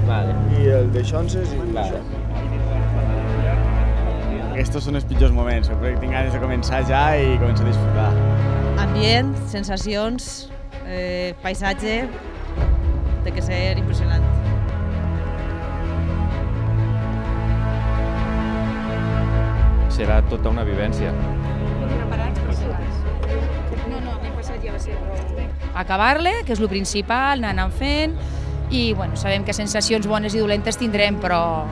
i el de Xonses i això. Aquests són els pitjors moments, però tinc ganes de començar ja i començar a disfrutar. Ambient, sensacions, paisatge, té que ser impressionant. Serà tota una vivència. Acabar-le, que és el principal, anar fent, i sabem que sensacions bones i dolentes tindrem, però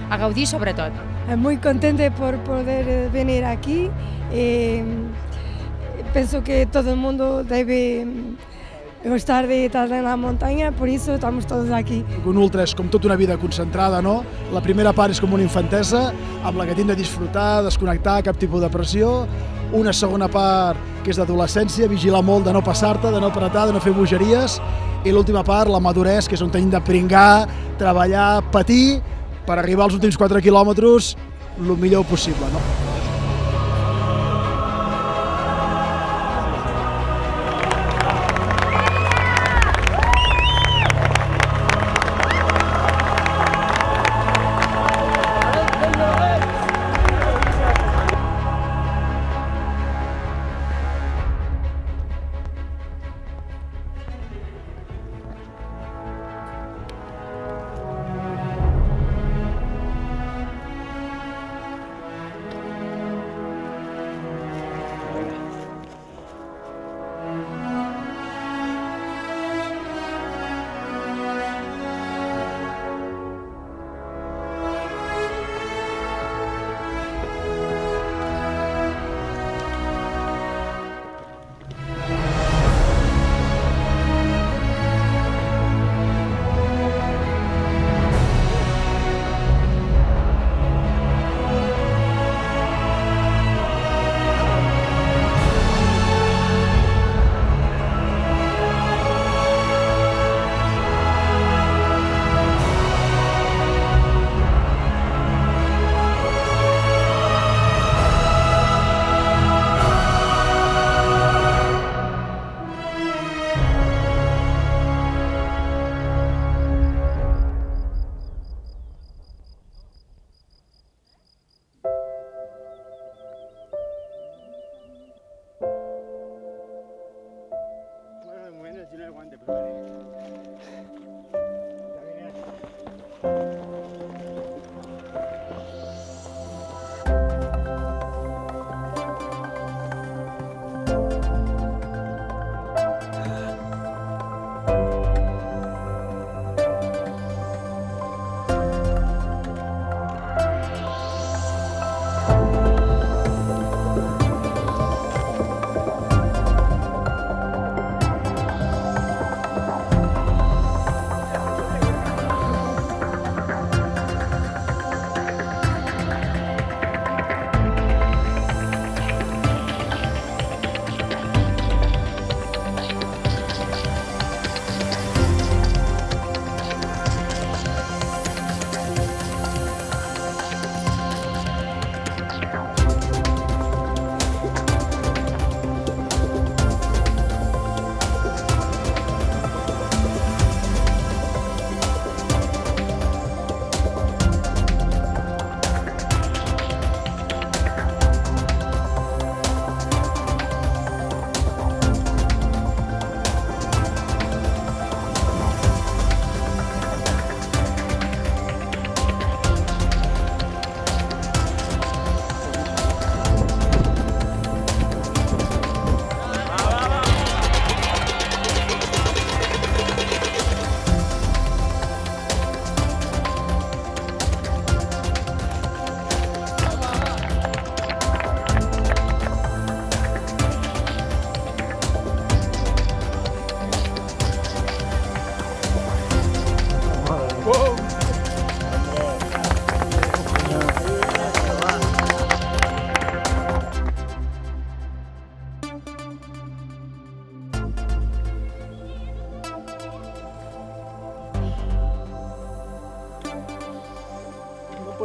a gaudir sobretot. Muy contenta por poder venir aquí. Pienso que todo el mundo debe gustar de estar en la montaña, por eso estamos todos aquí. Un ultra és com tota una vida concentrada, no? La primera part és com una infantesa, amb la que tinc de disfrutar, desconnectar, cap tipus de pressió. Una segona part que és d'adolescència, vigilar molt de no passar-te, de no apretar, de no fer bogeries. I l'última part, la maduresa, que és on tenim de pringar, treballar, patir, per arribar als últims 4 quilòmetres el millor possible, no?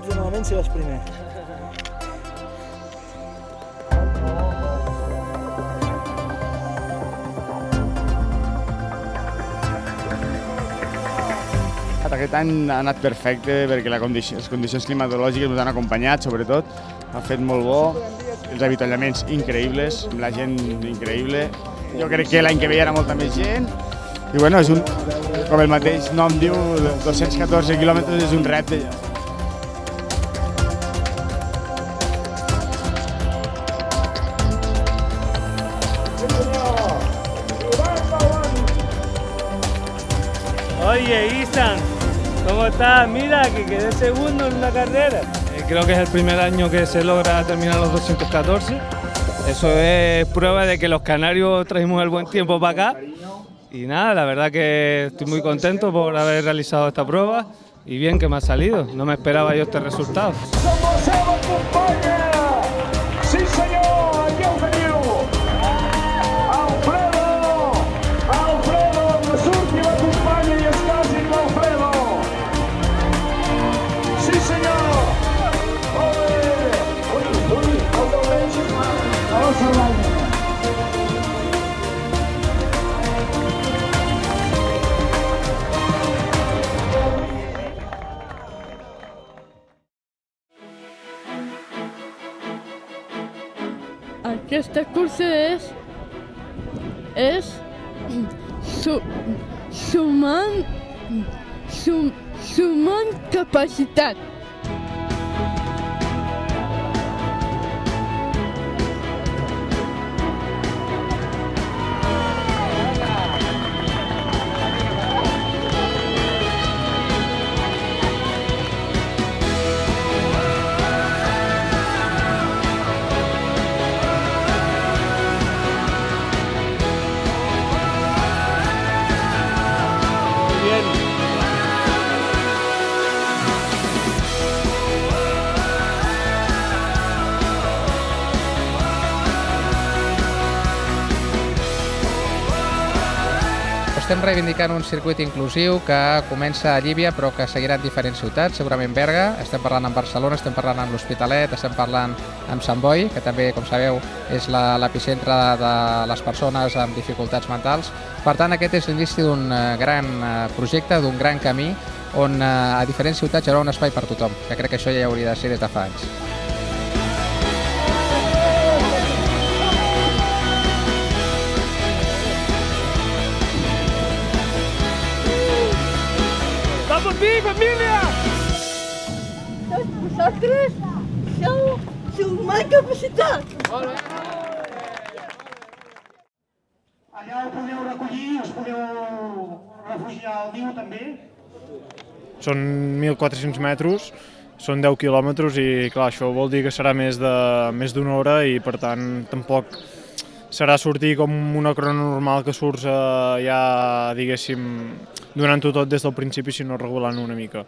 pots anar malament si vas primer. Per aquest any ha anat perfecte perquè les condicions climatològiques ens han acompanyat, sobretot. Ha fet molt bo, els avituallaments increïbles, la gent increïble. Jo crec que l'any que ve hi haurà molta més gent. I bueno, com el mateix nom diu, 214 quilòmetres és un repte ja. Oye, Isan, ¿cómo estás? Mira, que quedé segundo en una carrera. Creo que es el primer año que se logra terminar los 214. Eso es prueba de que los canarios traemos el buen tiempo para acá. Y nada, la verdad que estoy muy contento por haber realizado esta prueba y bien que me ha salido. No me esperaba yo este resultado. Sí, señor, aquí ha venido Alfredo, la última compañía y está sin Alfredo. Sí, señor. Aquesta cursa és sumant capacitat. Estem reivindicant un circuit inclusiu que comença a Llívia però que seguirà en diferents ciutats, segurament Berga, estem parlant amb Barcelona, estem parlant amb l'Hospitalet, estem parlant amb Sant Boi, que també, com sabeu, és l'epicentre de les persones amb dificultats mentals. Per tant, aquest és l'inici d'un gran projecte, d'un gran camí, on a diferents ciutats hi haurà un espai per tothom, que crec que això ja hauria de ser des de fa anys. ¡Vamos bien, familia! Vosaltres sou sumant capacitat. Allà ho podeu recollir, us podeu refugiar al niu també. Són 1.400 metres, són 10 quilòmetres i clar, això vol dir que serà més d'una hora i per tant tampoc serà sortir com una crono normal que surts ja, diguéssim, donant-ho tot des del principi, sinó regulant una mica.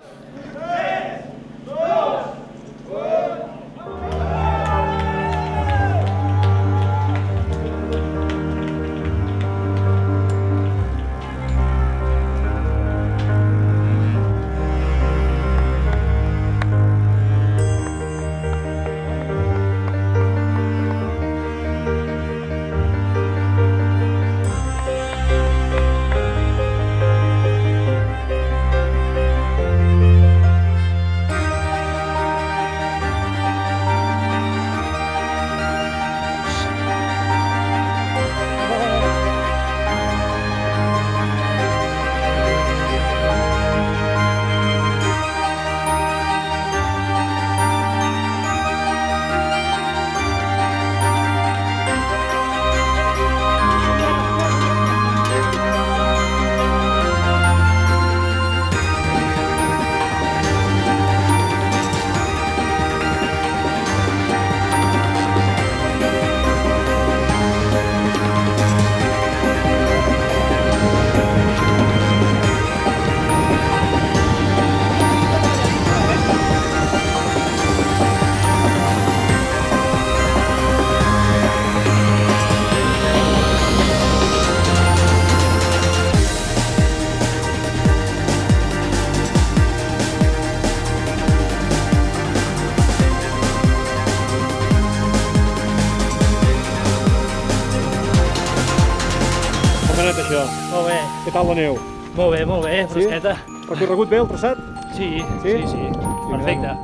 Això. Molt bé. Què tal la neu? Molt bé, fresqueta. Recorregut bé el traçat? Sí, perfecte.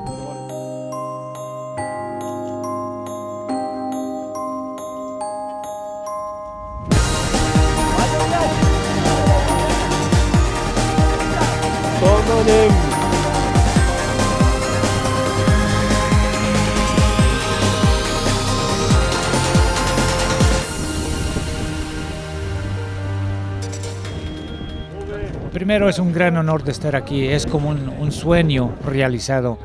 Com anem? Primero es un gran honor de estar aquí, es como un sueño realizado.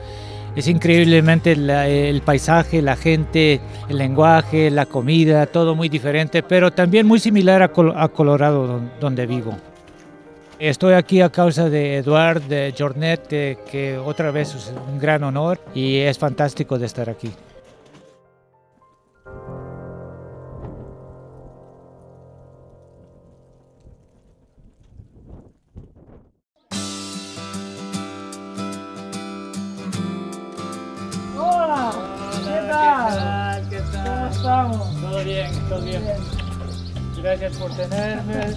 Es increíblemente el paisaje, la gente, el lenguaje, la comida, todo muy diferente, pero también muy similar a Colorado, donde vivo. Estoy aquí a causa de Eduard de Jornet, que otra vez es un gran honor y es fantástico de estar aquí. Hola, ¿qué tal? ¿Cómo estamos? Todo bien, todo bien. Gracias por tenerme.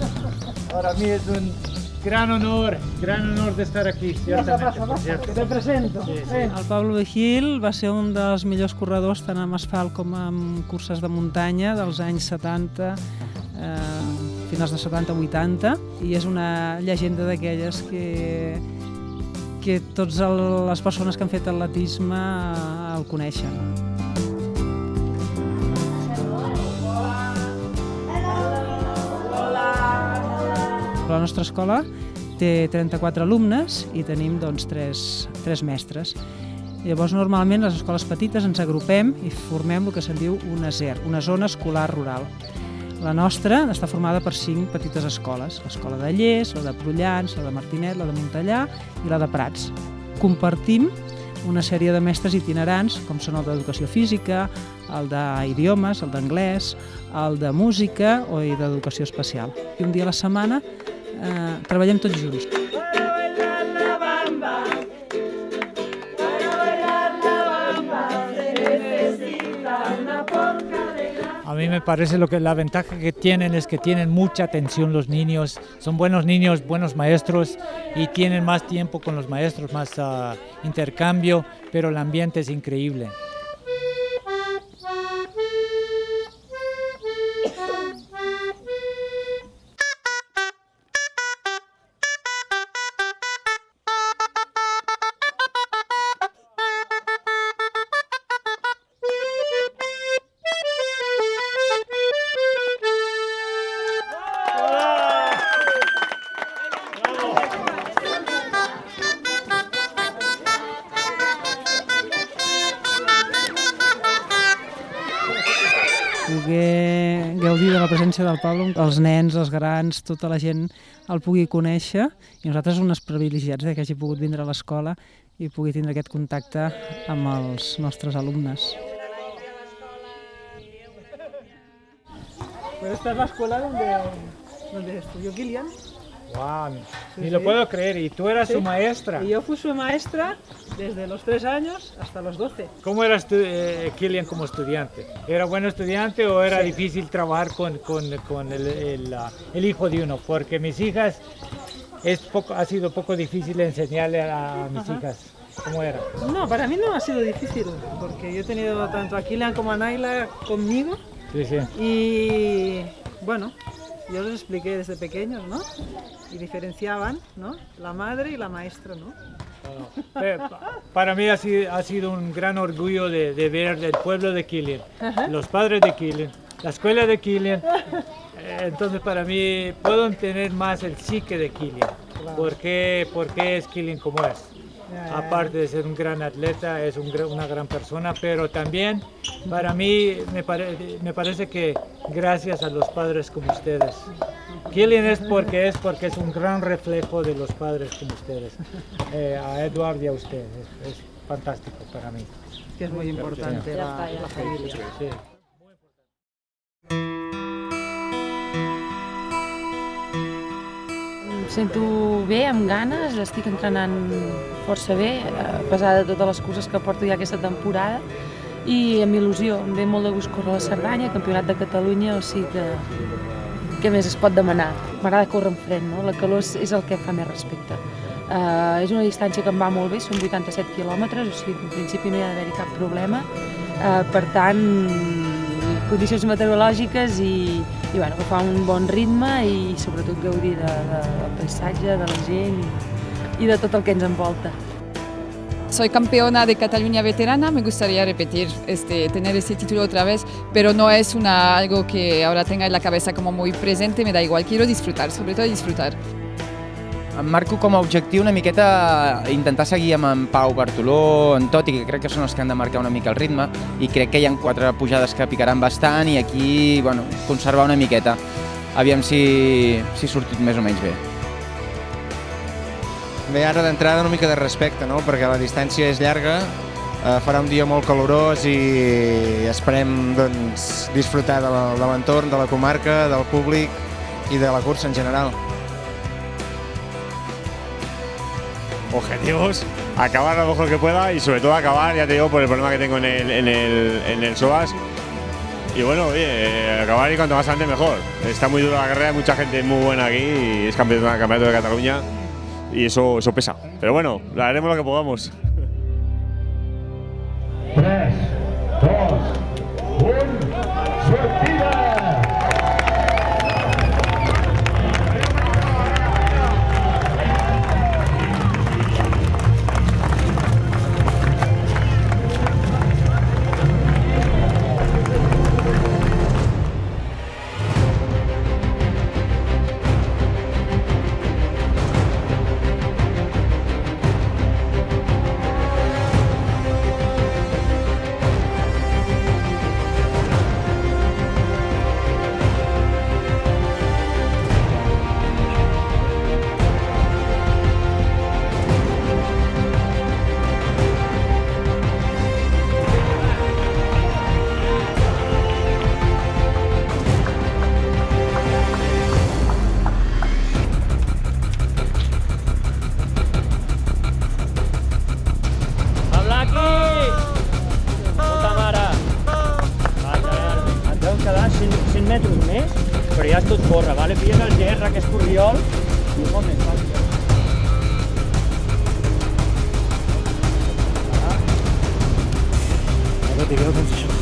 Para mí es un gran honor de estar aquí, ciertamente. Te presento. El Pablo Vigil va ser un dels millors corredors tant amb asfalt com amb curses de muntanya dels anys 70, finals de 70-80, i és una llegenda d'aquelles que totes les persones que han fet atletisme el coneixen. La nostra escola té 34 alumnes i tenim doncs, 3 mestres. Llavors, normalment, les escoles petites ens agrupem i formem el que se'n diu una ZER, una zona escolar rural. La nostra està formada per 5 petites escoles, l'escola de Llers, la de Prullans, la de Martinet, la de Montellà i la de Prats. Compartim una sèrie de mestres itinerants, com són el d'educació física, el d'idiomes, el d'anglès, el de música o d'educació especial. I un dia a la setmana treballem tots junts. A mí me parece la ventaja que tienen es que tienen mucha atención los niños, son buenos niños, buenos maestros y tienen más tiempo con los maestros, más intercambio, pero el ambiente es increíble. Poder gaudir de la presència del Pablo, els nens, els grans, tota la gent el pugui conèixer i nosaltres som uns privilegiats que hagi pogut vindre a l'escola i pugui tindre aquest contacte amb els nostres alumnes. Pues esta es la escuela donde estudió Kilian. Wow, ni lo puedo creer, y tú eras su maestra. Y yo fui su maestra desde los 3 años hasta los 12. ¿Cómo eras tú, Kilian, como estudiante? ¿Era buen estudiante o era difícil trabajar con el hijo de uno? Porque mis hijas, ha sido poco difícil enseñarle a mis hijas. ¿Cómo era? No, para mí no ha sido difícil, porque yo he tenido tanto a Kilian como a Naila conmigo. Sí, sí. Y bueno, yo les expliqué desde pequeños, ¿no? Y diferenciaban, ¿no? La madre y la maestra, ¿no? Para mí ha sido un gran orgullo de ver el pueblo de Kilian, los padres de Kilian, la escuela de Kilian. Entonces para mí puedo entender más el psique de Kilian, por qué es Kilian como es. Aparte de ser un gran atleta, es una gran persona, pero también para mí me parece que gracias a los padres como ustedes. Kilian es porque es un gran reflejo de los padres como ustedes. A Eduard y a usted, es fantástico para mí. Que es muy importante la familia. Sí. Em sento bé, amb ganes, estic entrenant força bé, a pesar de totes les curses que porto ja aquesta temporada, i amb il·lusió, em ve molt de gust córrer la Cerdanya, Campionat de Catalunya, o sigui que Què més es pot demanar? M'agrada córrer en fred, no? La calor és el que em fa més respecte. És una distància que em va molt bé, són 87 quilòmetres, o sigui, en principi no hi ha d'haver-hi cap problema. Per tant, condicions meteorològiques i bueno, agafar un bon ritme i sobretot gaudir del paisatge, de la gent i de tot el que ens envolta. Soy campeona de Cataluña veterana, me gustaría repetir, tener ese título otra vez, pero no es algo que ahora tenga en la cabeza como muy presente, me da igual, quiero disfrutar, sobre todo disfrutar. Em marco com a objectiu una miqueta intentar seguir amb en Pau Bartoló en tot, i que crec que són els que han de marcar una mica el ritme, i crec que hi ha 4 pujades que picaran bastant i aquí bueno, conservar una miqueta. Aviam si surt tot més o menys bé. Bé, ara d'entrada una mica de respecte, no? Perquè la distància és llarga, farà un dia molt calorós i esperem doncs, disfrutar de l'entorn, de la comarca, del públic i de la cursa en general. Objetivos, acabar lo mejor que pueda y sobre todo acabar, ya te digo, por el problema que tengo en el psoas. Y bueno, oye, acabar y cuanto más antes mejor. Está muy dura la carrera, hay mucha gente muy buena aquí y es campeonato de Cataluña y eso pesa. Pero bueno, haremos lo que podamos. 3, 2, 1, sortida! Però ja és tot córrer, vale? Pilles el GR, que és corriol, i és molt més fàcil. Ara t'hi veu com si això.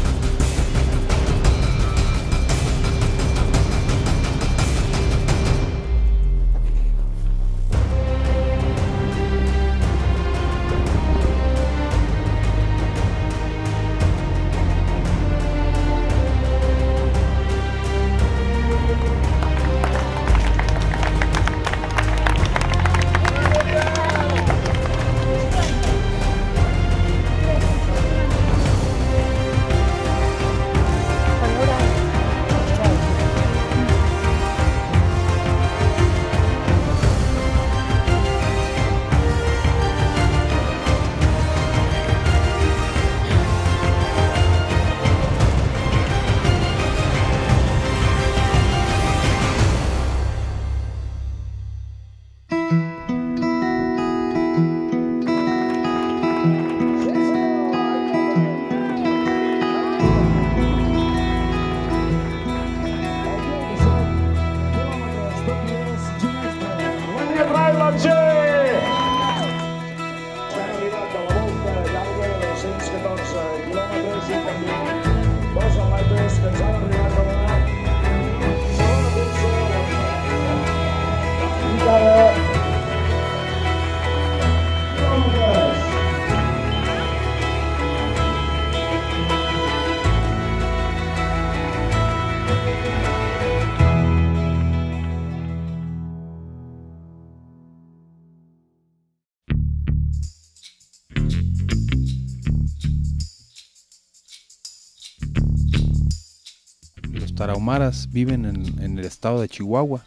Los tarahumaras viven en el estado de Chihuahua,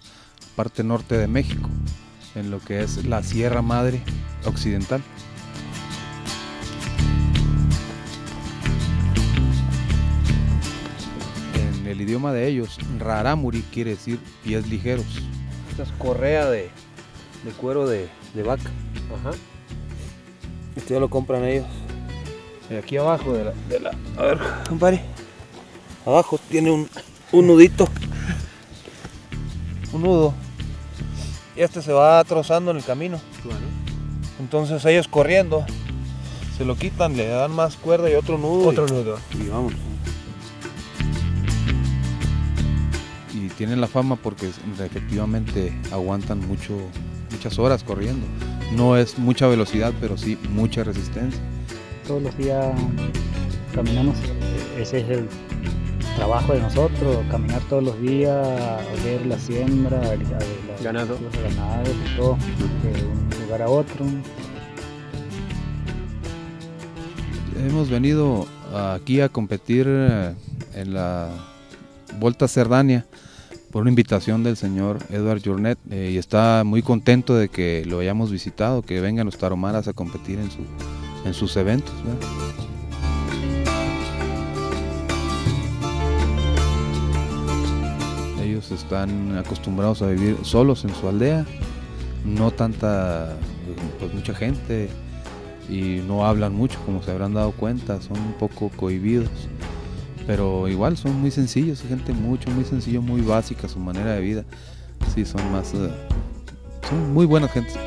parte norte de México, en lo que es la Sierra Madre Occidental. En el idioma de ellos, rarámuri quiere decir pies ligeros. Esta es correa de cuero de vaca. Ajá. Esto ya lo compran ellos. Y aquí abajo a ver, compadre. Abajo tiene un nudito. nudo y este se va trozando en el camino. Entonces ellos corriendo se lo quitan, le dan más cuerda y otro nudo. Y vamos. Y tienen la fama porque efectivamente aguantan muchas horas corriendo. No es mucha velocidad, pero sí mucha resistencia. Todos los días caminamos, ese es el trabajo de nosotros, caminar todos los días, ver la siembra, los ganados y todo, de un lugar a otro. Hemos venido aquí a competir en la Volta a Cerdanya por una invitación del señor Edward Journet y está muy contento de que lo hayamos visitado, que vengan los tarahumaras a competir en sus eventos, ¿verdad? Ellos están acostumbrados a vivir solos en su aldea, no mucha gente, y no hablan mucho, como se habrán dado cuenta, son un poco cohibidos, pero igual son muy sencillos, gente muy sencillo, muy básica su manera de vida. Sí, son muy buenas gentes.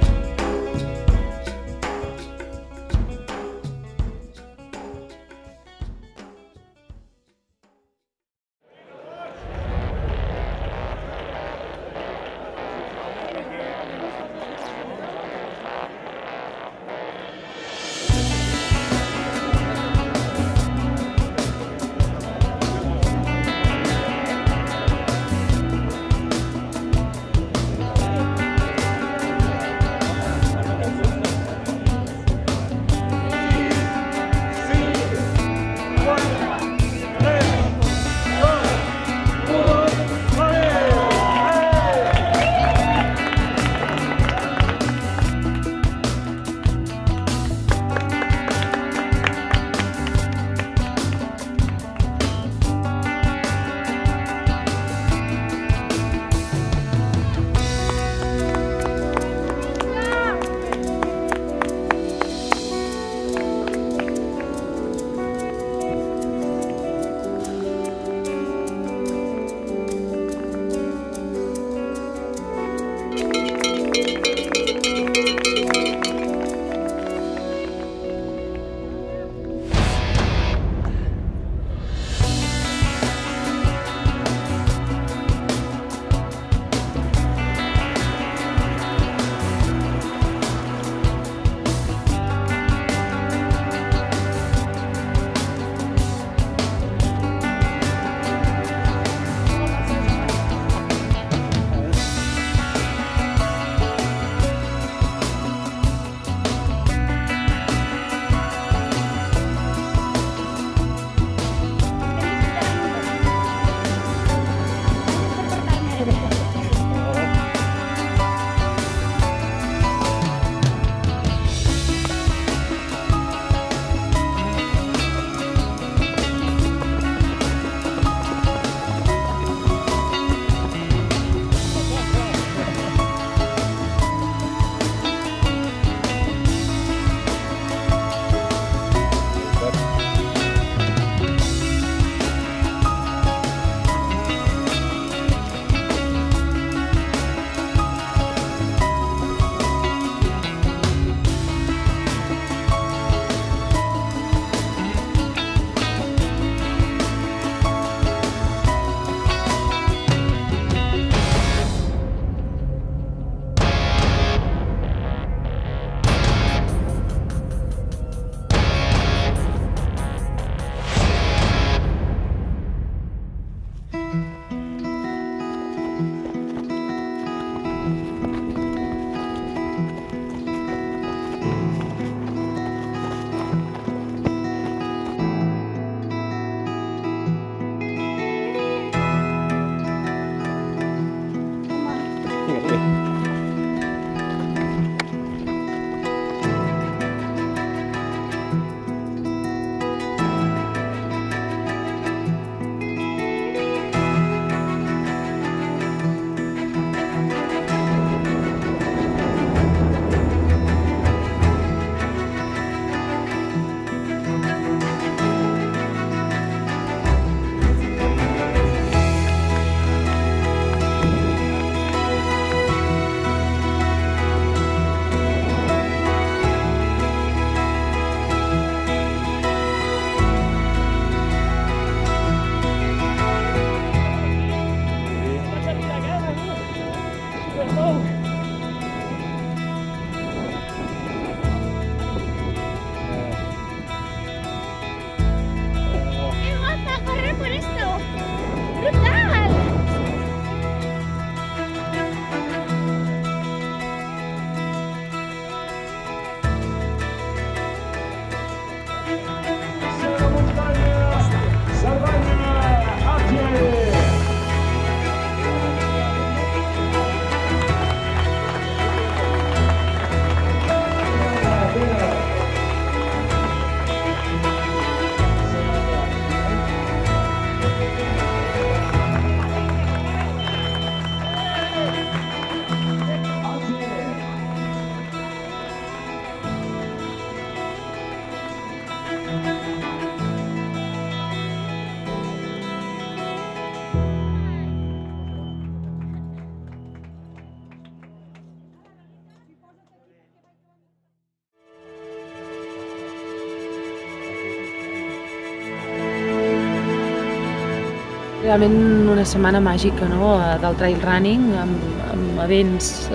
realment una setmana màgica, no?, del trail running, amb events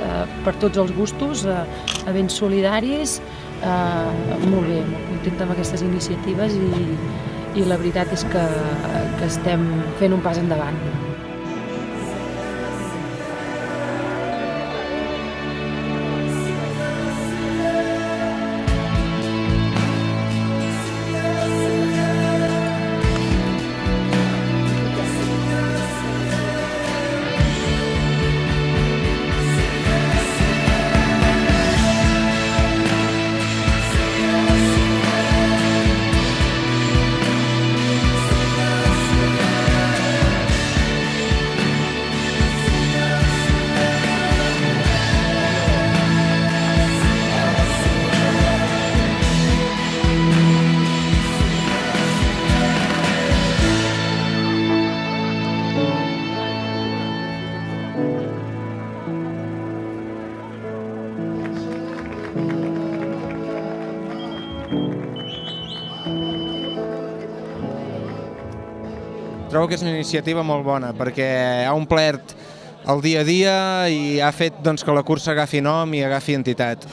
per tots els gustos, events solidaris, molt bé, molt contenta amb aquestes iniciatives i la veritat és que estem fent un pas endavant. Trobo que és una iniciativa molt bona perquè ha omplert el dia a dia i ha fet que la cursa agafi nom i agafi entitat.